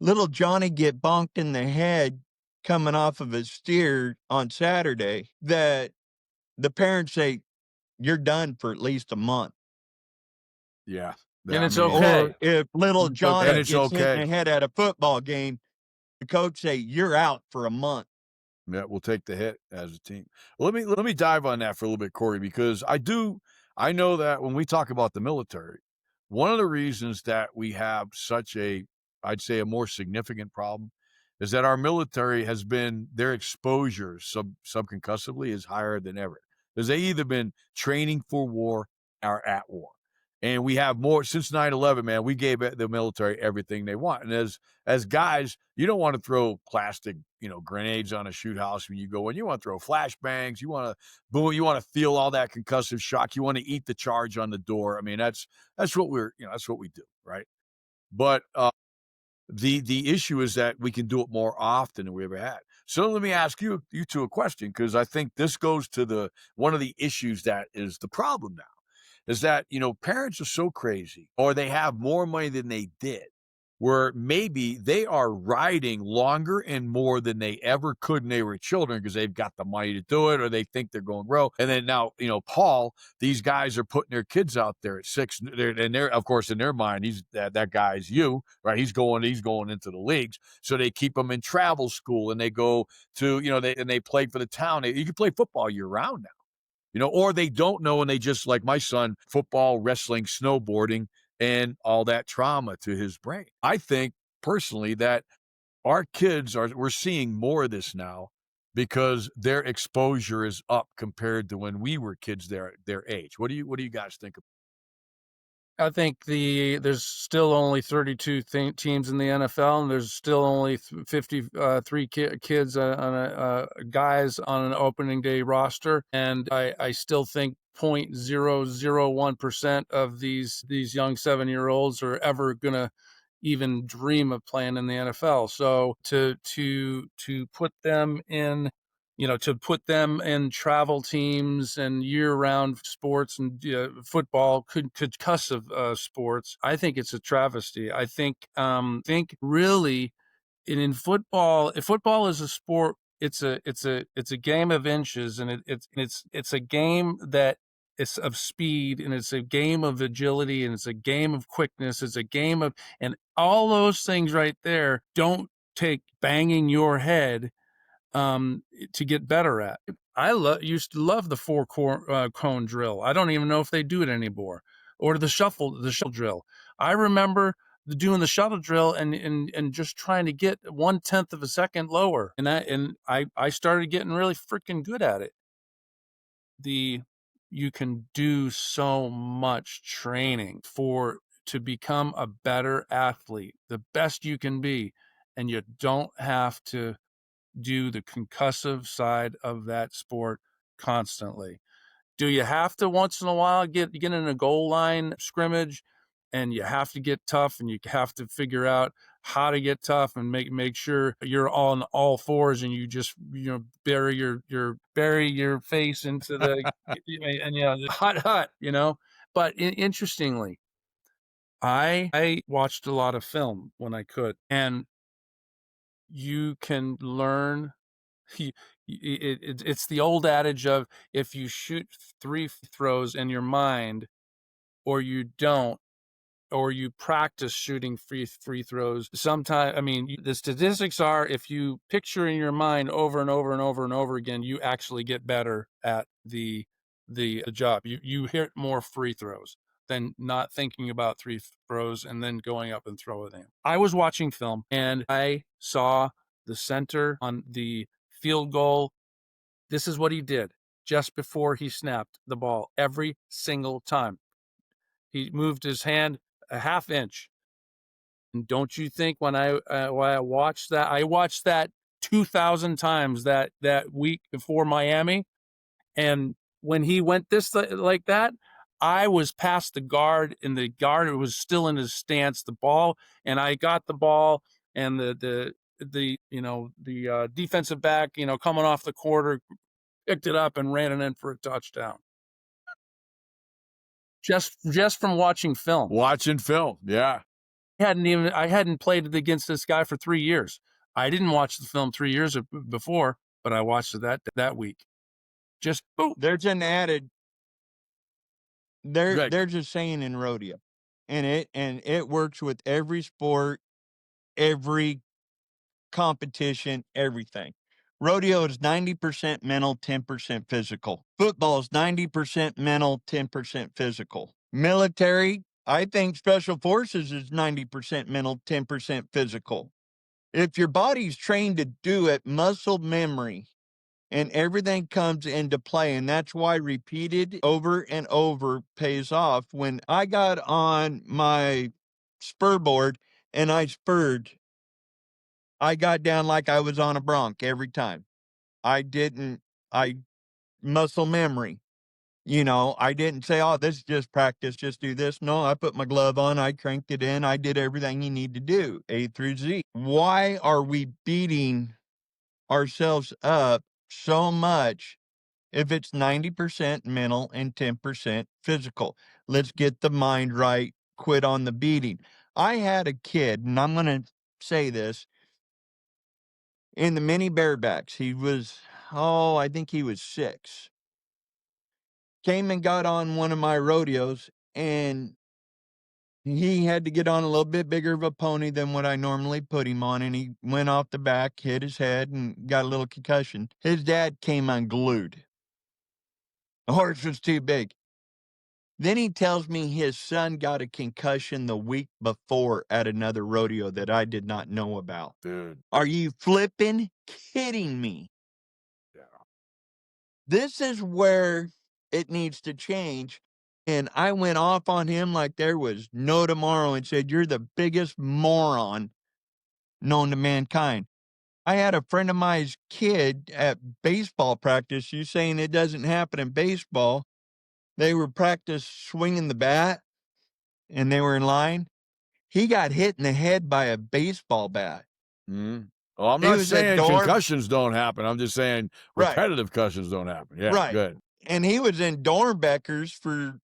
little Johnny get bonked in the head coming off of a steer on Saturday, that the parents say, you're done for at least a month. Yeah. And it's okay. Or if little Johnny gets hit in the head at a football game, the coach say, you're out for a month. Yeah, we'll take the hit as a team. Let me dive on that for a little bit, Corey, because I know that when we talk about the military, one of the reasons that we have such I'd say a more significant problem is that our military has been, their exposure subconcussively is higher than ever. Because they either been training for war or at war. And we have more since 9/11, man. We gave the military everything they want. And as guys, you don't want to throw plastic, grenades on a shoot house when you go in. You want to throw flashbangs. You want to feel all that concussive shock. You want to eat the charge on the door. I mean, that's what that's what we do, right? But the issue is that we can do it more often than we ever had. So let me ask you two a question, because I think this goes to one of the issues that is the problem now. Is that, parents are so crazy, or they have more money than they did, where maybe they are riding longer and more than they ever could when they were children because they've got the money to do it, or they think they're going grow. And then now, Paul, these guys are putting their kids out there at 6, and they're, of course, in their mind, he's that guy's you, right? He's going into the leagues. So they keep them in travel school, and they go to, they play for the town. You can play football year round now, or they don't know, and they just, like my son, football, wrestling, snowboarding, and all that trauma to his brain. I think personally that our kids we're seeing more of this now because their exposure is up compared to when we were kids their age. What do you guys think of? I think there's still only 32 teams in the NFL, and there's still only 53 kids on guys on an opening day roster, and I still think 0.001% of these young 7-year-olds are ever gonna even dream of playing in the NFL. So to put them in, to put them in travel teams and year-round sports and football, concussive sports, I think it's a travesty. I think really in football, if football is a sport, it's a game of inches, and it's a game that it's of speed, and it's a game of agility, and it's a game of quickness, it's a game of, and all those things right there don't take banging your head to get better at. I used to love the four cone drill. I don't even know if they do it anymore, or the shuttle drill. I remember doing the shuttle drill and just trying to get 1/10 of a second lower, and I started getting really freaking good at it. You can do so much training to become a better athlete, the best you can be, and you don't have to do the concussive side of that sport constantly. Do you have to once in a while get in a goal line scrimmage, and you have to get tough, and you have to figure out how to get tough and make sure you're on all fours, and you just bury your face into the and the hut. But interestingly, I watched a lot of film when I could, and you can learn. It's the old adage of, if you shoot 3 throws in your mind, or you don't, or you practice shooting free throws. Sometimes, I mean, the statistics are, if you picture in your mind over and over and over and over again, you actually get better at the job. You hit more free throws than not thinking about 3 throws and then going up and throwing them. I was watching film, and I saw the center on the field goal. This is what he did just before he snapped the ball every single time. He moved his hand a half inch. And don't you think when I watched that, I watched that 2,000 times that week before Miami, and when he went this like that, I was past the guard, and the guard was still in his stance, the ball, and I got the ball, and the defensive back, coming off the quarter, picked it up and ran it in for a touchdown. Just from watching film. Watching film, yeah. I hadn't played against this guy for 3 years. I didn't watch the film 3 years before, but I watched it that week. Just boom. There's an added. There's a saying in rodeo, and it works with every sport, every competition, everything. Rodeo is 90% mental, 10% physical. Football is 90% mental, 10% physical. Military, I think special forces is 90% mental, 10% physical. If your body's trained to do it, muscle memory and everything comes into play. And that's why repeated over and over pays off. When I got on my spur board and I spurred, I got down like I was on a bronc every time. I muscle memory. I didn't say, oh, this is just practice, just do this. No, I put my glove on, I cranked it in, I did everything you need to do, A through Z. Why are we beating ourselves up so much if it's 90% mental and 10% physical? Let's get the mind right, quit on the beating. I had a kid, and I'm going to say this, in the mini barebacks. He was, I think he was 6. Came and got on one of my rodeos, and he had to get on a little bit bigger of a pony than what I normally put him on, and he went off the back, hit his head, and got a little concussion. His dad came unglued. The horse was too big. Then he tells me his son got a concussion the week before at another rodeo that I did not know about. Dude. Are you flipping kidding me? Yeah. This is where it needs to change. And I went off on him like there was no tomorrow and said, "You're the biggest moron known to mankind." I had a friend of mine's kid at baseball practice. You saying it doesn't happen in baseball? They were practice swinging the bat and they were in line. He got hit in the head by a baseball bat. Mm-hmm. Well, I'm He not was saying at dorm. concussions don't happen. I'm just saying Right. repetitive concussions don't happen. Yeah, Right. good. And he was in Dornbeckers for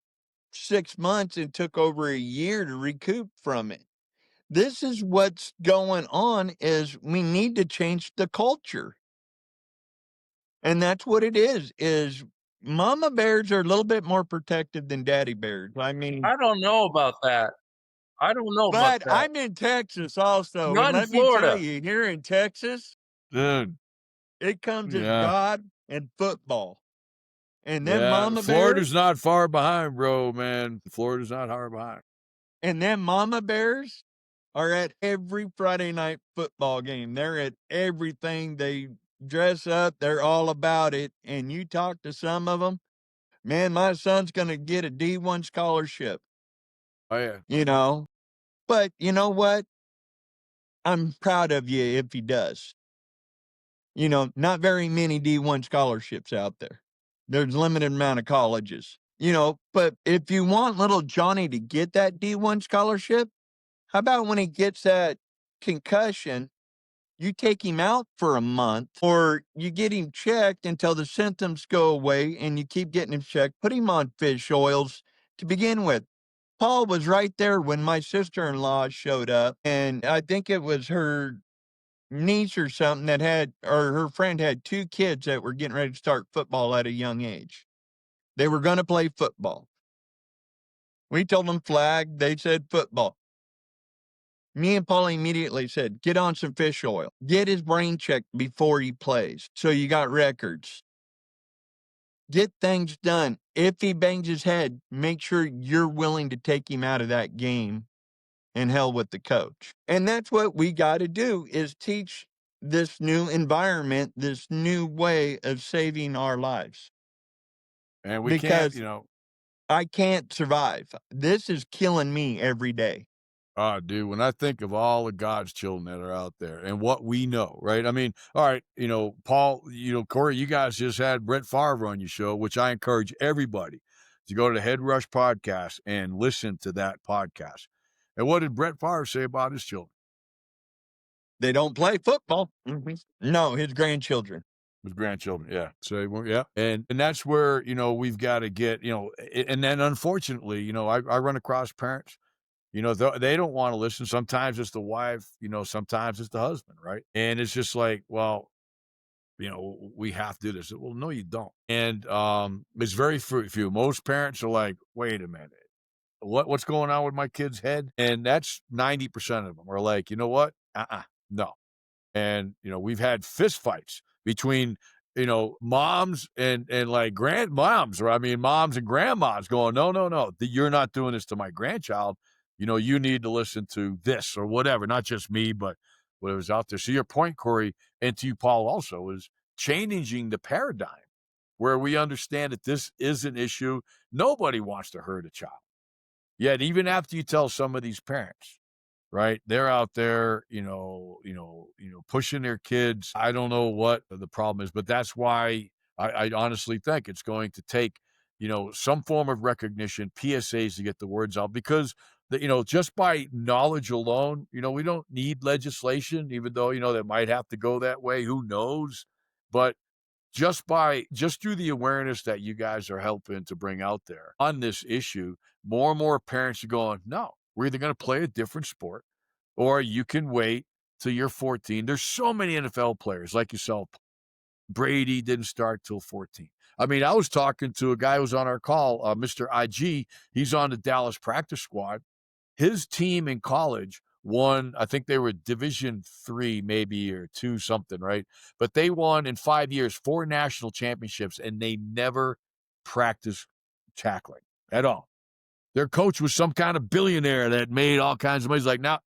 6 months and took over a year to recoup from it. This is what's going on, is we need to change the culture. And that's what it is mama bears are a little bit more protective than daddy bears. I mean, I don't know about that. I don't know about but that. I'm in Texas also, Not and in let me tell Florida. you, here in Texas, Dude. it comes as Yeah. God and football. And them Yeah. mama Florida's bears, not far behind, bro, man. Florida's not far behind. and them mama bears are at every Friday night football game. They're at everything. They dress up. They're all about it. And you talk to some of them, man, my son's going to get a D1 scholarship, Oh, yeah. you know. But you know what? I'm proud of you if he does. You know, not very many D1 scholarships out there. There's limited amount of colleges, you know, but if you want little Johnny to get that D1 scholarship, how about when he gets that concussion, you take him out for a month, or you get him checked until the symptoms go away and you keep getting him checked, put him on fish oils to begin with. Paul was right there when my sister-in-law showed up, and I think it was her niece or something that had, or her friend had 2 kids that were getting ready to start football at a young age. They were going to play football. We told them flag. They said football. Me and Paul immediately said, get on some fish oil. Get his brain checked before he plays, so you got records. Get things done. If he bangs his head, make sure you're willing to take him out of that game and hell with the coach. And that's what we got to do, is teach this new environment, this new way of saving our lives. And we Because can't, I can't survive. This is killing me every day. oh, dude, when I think of all of God's children that are out there and what we know, right? I mean, all right, Paul, Corey, you guys just had Brett Favre on your show, which I encourage everybody to go to the Head Rush podcast and listen to that podcast. And what did Brett Favre say about his children? They don't play football. Mm-hmm. No, his grandchildren. His grandchildren, yeah. So, well, yeah. And that's where, we've got to get, and then unfortunately, I run across parents, they don't want to listen. Sometimes it's the wife, sometimes it's the husband, right? And it's just like, well, we have to do this. Well, no, you don't. And it's very few. Most parents are like, wait a minute, what's going on with my kid's head? And that's 90% of them are like, you know what? No. And, we've had fist fights between, moms and like grandmoms, or I mean, moms and grandmas going, no, you're not doing this to my grandchild. You need to listen to this or whatever, not just me, but whatever's out there. So your point, Corey, and to you, Paul, also is changing the paradigm where we understand that this is an issue. Nobody wants to hurt a child. Yet, even after you tell some of these parents, right, they're out there, pushing their kids. I don't know what the problem is, but that's why I honestly think it's going to take, some form of recognition, PSAs to get the words out, because just by knowledge alone, we don't need legislation, even though, that might have to go that way. Who knows? But just through the awareness that you guys are helping to bring out there on this issue, more and more parents are going, no, We're either going to play a different sport or you can wait till you're 14. There's so many NFL players like yourself. Brady didn't start till 14. I mean, I was talking to a guy who was on our call, Mr. IG. He's on the Dallas practice squad. His team in college won, I think they were Division III maybe or two something, right? But they won in 5 years 4 national championships, and they never practiced tackling at all. Their coach was some kind of billionaire that made all kinds of money. He's like, nah,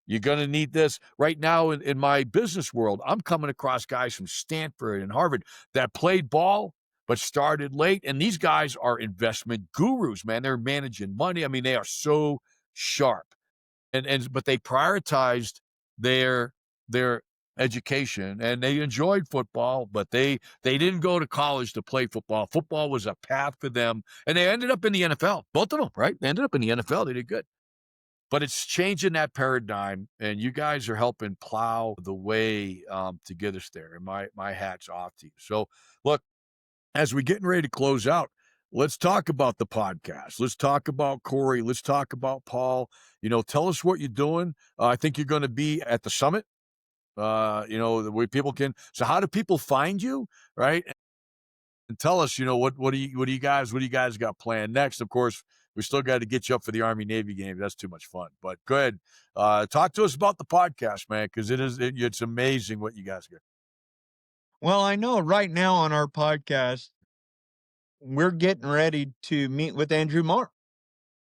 you're going to need this. Right now in my business world, I'm coming across guys from Stanford and Harvard that played ball but started late. And these guys are investment gurus, man. They're managing money. I mean, they are so sharp. But they prioritized their education, and they enjoyed football, but they didn't go to college to play football. Football was a path for them, and they ended up in the NFL. Both of them, right? They ended up in the NFL. They did good. But it's changing that paradigm, and you guys are helping plow the way to get us there. And my hat's off to you. So, look, as we're getting ready to close out, let's talk about the podcast. Let's talk about Corey. Let's talk about Paul. Tell us what you're doing. I think you're going to be at the summit. The way people can. So, how do people find you, right? And tell us, what do you guys got planned next? Of course, we still got to get you up for the Army Navy game. That's too much fun. But go ahead, talk to us about the podcast, man, because it's amazing what you guys get. Well, I know right now on our podcast, we're getting ready to meet with Andrew Marr.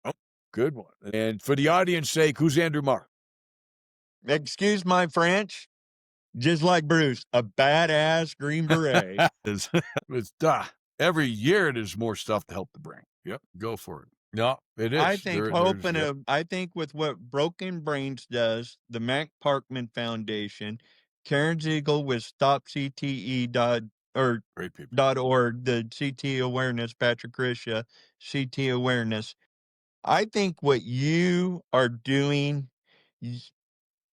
Oh, good one. And for the audience sake, who's Andrew Marr? Excuse my French, just like Bruce, a badass Green Beret. Every year there's more stuff to help the brain. Yep, go for it. No, it is. I think with what Broken Brains does, the Mac Parkman Foundation, Karen Ziegel with StopCTE.org, the CTE awareness, Patrick Risha, CTE awareness. I think what you are doing,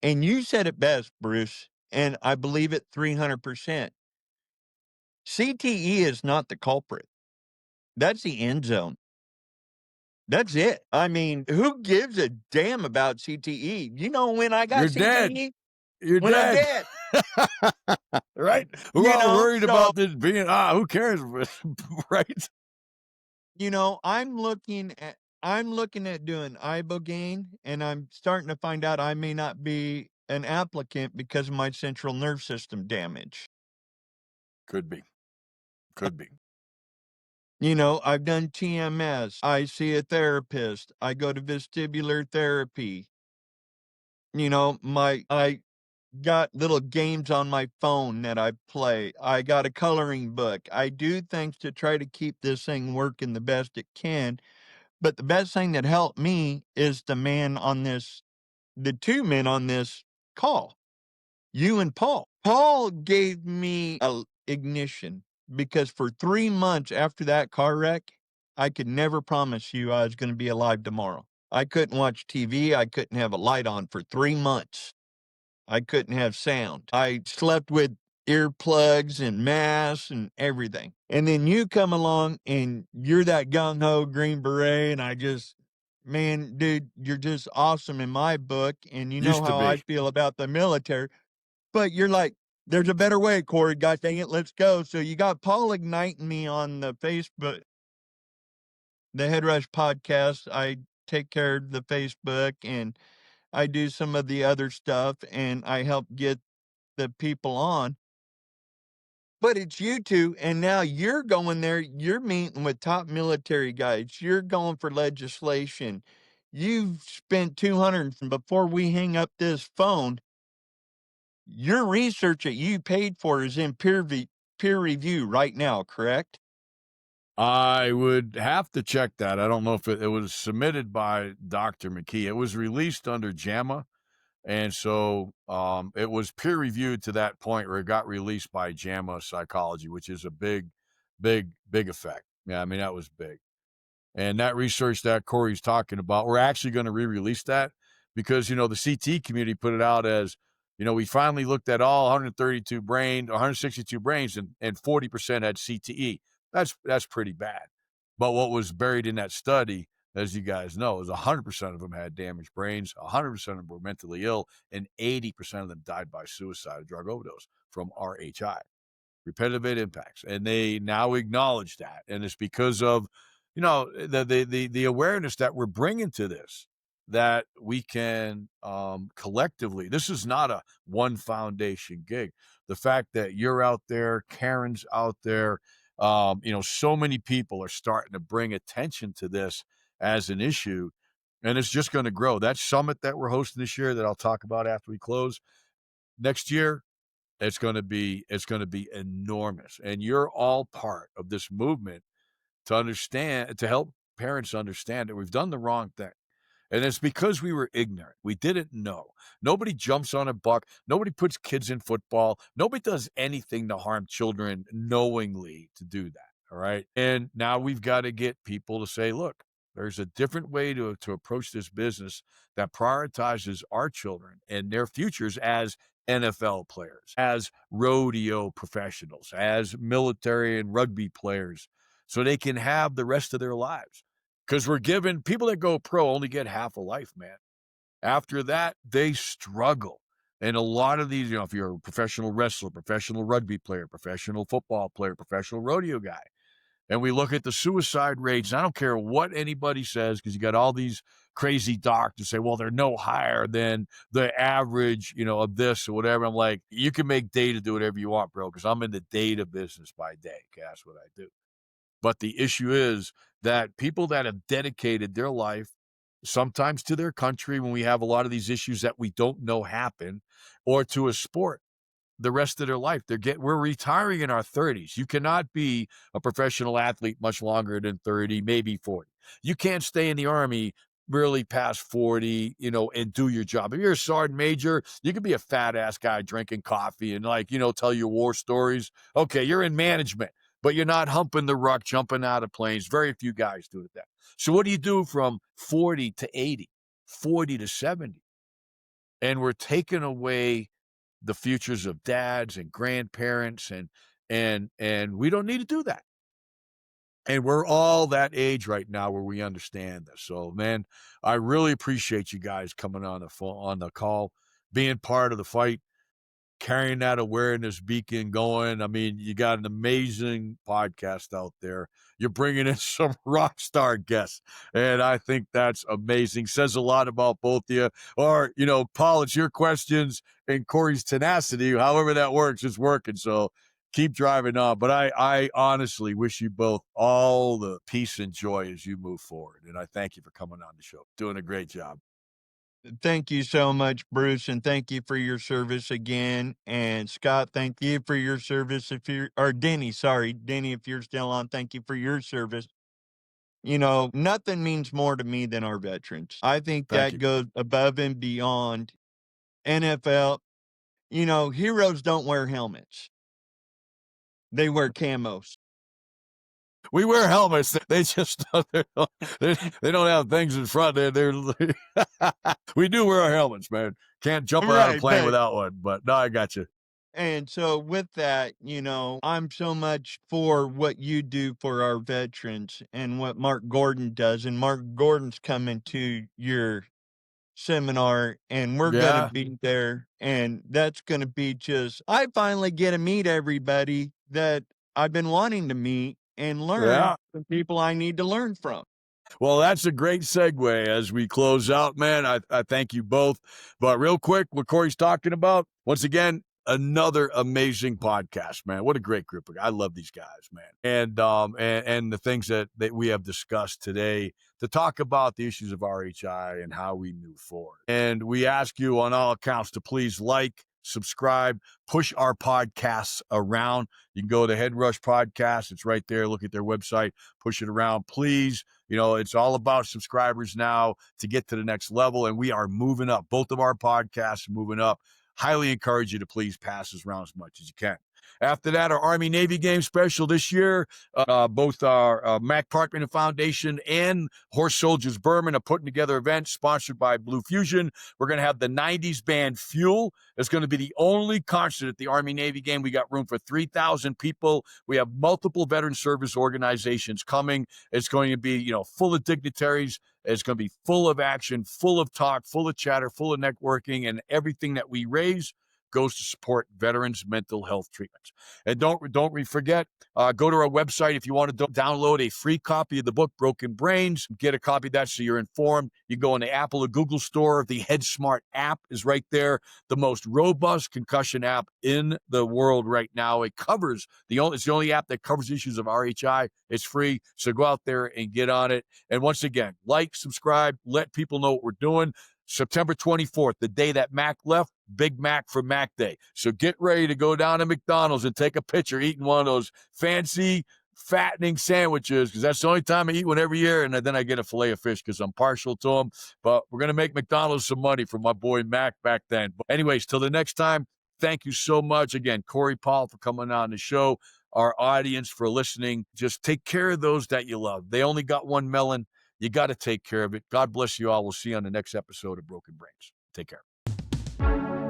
and you said it best, Bruce, and I believe it 300%. CTE is not the culprit. That's the end zone. That's it. I mean, who gives a damn about CTE? When I got You're CTE? dead. You're when dead. I'm dead. Right? We're all worried about this being, who cares? Right? I'm looking at doing ibogaine, and I'm starting to find out I may not be an applicant because of my central nerve system damage. Could be. I've done TMS. I see a therapist. I go to vestibular therapy. I got little games on my phone that I play. I got a coloring book. I do things to try to keep this thing working the best it can. But the best thing that helped me is the two men on this call, you and Paul. Paul gave me a ignition because for 3 months after that car wreck, I could never promise you I was going to be alive tomorrow. I couldn't watch TV. I couldn't have a light on for 3 months. I couldn't have sound. I slept with earplugs and masks and everything. And then you come along and you're that gung-ho Green Beret, and man, dude, you're just awesome in my book, and you know how I feel about the military. But you're like, there's a better way, Corey. God dang it, let's go. So you got Paul igniting me on the Facebook, the Head Rush podcast. I take care of the Facebook, and I do some of the other stuff, and I help get the people on. But it's you two, and now you're going there. You're meeting with top military guys. You're going for legislation. You've spent 200 before we hang up this phone. Your research that you paid for is in peer review right now, correct? I would have to check that. I don't know if it was submitted by Dr. McKee. It was released under JAMA. And so it was peer reviewed to that point where it got released by JAMA Psychology, which is a big effect. Yeah, I mean, that was big. And that research that Corey's talking about, we're actually going to re-release that because, the CT community put it out as, we finally looked at all 162 brains and 40% had CTE. That's pretty bad. But what was buried in that study as you guys know, is 100% of them had damaged brains, 100% of them were mentally ill, and 80% of them died by suicide or drug overdose from RHI, repetitive impacts. And they now acknowledge that. And it's because of, the awareness that we're bringing to this, that we can collectively, this is not a one foundation gig. The fact that you're out there, Karen's out there, so many people are starting to bring attention to this as an issue, and it's just going to grow. That summit that we're hosting this year that I'll talk about after we close, next year, it's going to be enormous. And you're all part of this movement to help parents understand that we've done the wrong thing. And it's because we were ignorant. We didn't know. Nobody jumps on a buck. Nobody puts kids in football. Nobody does anything to harm children knowingly to do that. All right. And now we've got to get people to say, look, there's a different way to approach this business that prioritizes our children and their futures as NFL players, as rodeo professionals, as military and rugby players, so they can have the rest of their lives. Because we're given, people that go pro only get half a life, man. After that, they struggle. And a lot of these, if you're a professional wrestler, professional rugby player, professional football player, professional rodeo guy, and we look at the suicide rates, I don't care what anybody says, because you got all these crazy doctors say, well, they're no higher than the average, of this or whatever. I'm like, you can make data do whatever you want, bro, because I'm in the data business by day. Okay, that's what I do. But the issue is that people that have dedicated their life, sometimes to their country, when we have a lot of these issues that we don't know happen, or to a sport, the rest of their life, we're retiring in our 30s. You cannot be a professional athlete much longer than 30, maybe 40. You can't stay in the Army really past 40, and do your job. If you're a sergeant major, you could be a fat ass guy drinking coffee and tell your war stories. Okay, you're in management, but you're not humping the ruck, jumping out of planes. Very few guys do that. So what do you do from 40 to 80, 40 to 70? And we're taking away the futures of dads and grandparents, and we don't need to do that. And we're all that age right now where we understand this. So, man, I really appreciate you guys coming on the call, being part of the fight, carrying that awareness beacon going. I mean, you got an amazing podcast out there. You're bringing in some rock star guests, and I think that's amazing. Says a lot about both of you. Or, Paul, it's your questions and Corey's tenacity. However that works, it's working. So keep driving on. But I honestly wish you both all the peace and joy as you move forward. And I thank you for coming on the show. Doing a great job. Thank you so much, Bruce, and thank you for your service again. And Scott, thank you for your service. Denny, if you're still on, thank you for your service. Nothing means more to me than our veterans. I think that goes above and beyond NFL. Heroes don't wear helmets. They wear camos. We wear helmets. They just they don't have things in front. We do wear our helmets, man. Can't jump out of a plane without one. But no, I got you. And so with that, I'm so much for what you do for our veterans and what Mark Gordon does. And Mark Gordon's coming to your seminar, and we're going to be there. And that's going to be I finally get to meet everybody that I've been wanting to meet and learn from people I need to learn from. Well, that's a great segue as we close out, man. I thank you both. But real quick, what Corey's talking about, once again, another amazing podcast, man. What a great group of guys. I love these guys, man. And the things that we have discussed today to talk about the issues of RHI and how we move forward. And we ask you on all accounts to please like, subscribe, push our podcasts around. You can go to Head Rush Podcast. It's right there. Look at their website, push it around, please. It's all about subscribers now to get to the next level. And we are moving up. Both of our podcasts are moving up. Highly encourage you to please pass this around as much as you can. After that, our Army-Navy game special this year, both our Mac Parkman Foundation and Horse Soldiers Berman are putting together events sponsored by Blue Fusion. We're going to have the 90s band Fuel. It's going to be the only concert at the Army-Navy game. We got room for 3,000 people. We have multiple veteran service organizations coming. It's going to be, full of dignitaries. It's going to be full of action, full of talk, full of chatter, full of networking, and everything that we raise goes to support veterans' mental health treatments. And don't forget, go to our website if you want to download a free copy of the book, Broken Brains. Get a copy of that so you're informed. You go in the Apple or Google store. The HeadSmart app is right there. The most robust concussion app in the world right now. It's the only app that covers issues of RHI. It's free. So go out there and get on it. And once again, like, subscribe, let people know what we're doing. September 24th, the day that Mac left, Big Mac for Mac Day. So get ready to go down to McDonald's and take a picture eating one of those fancy, fattening sandwiches, because that's the only time I eat one every year, and then I get a fillet of fish because I'm partial to them. But we're going to make McDonald's some money for my boy Mac back then. But anyways, till the next time, thank you so much. Again, Corey, Paul, for coming on the show, our audience for listening. Just take care of those that you love. They only got one melon. You got to take care of it. God bless you all. We'll see you on the next episode of Broken Brains. Take care.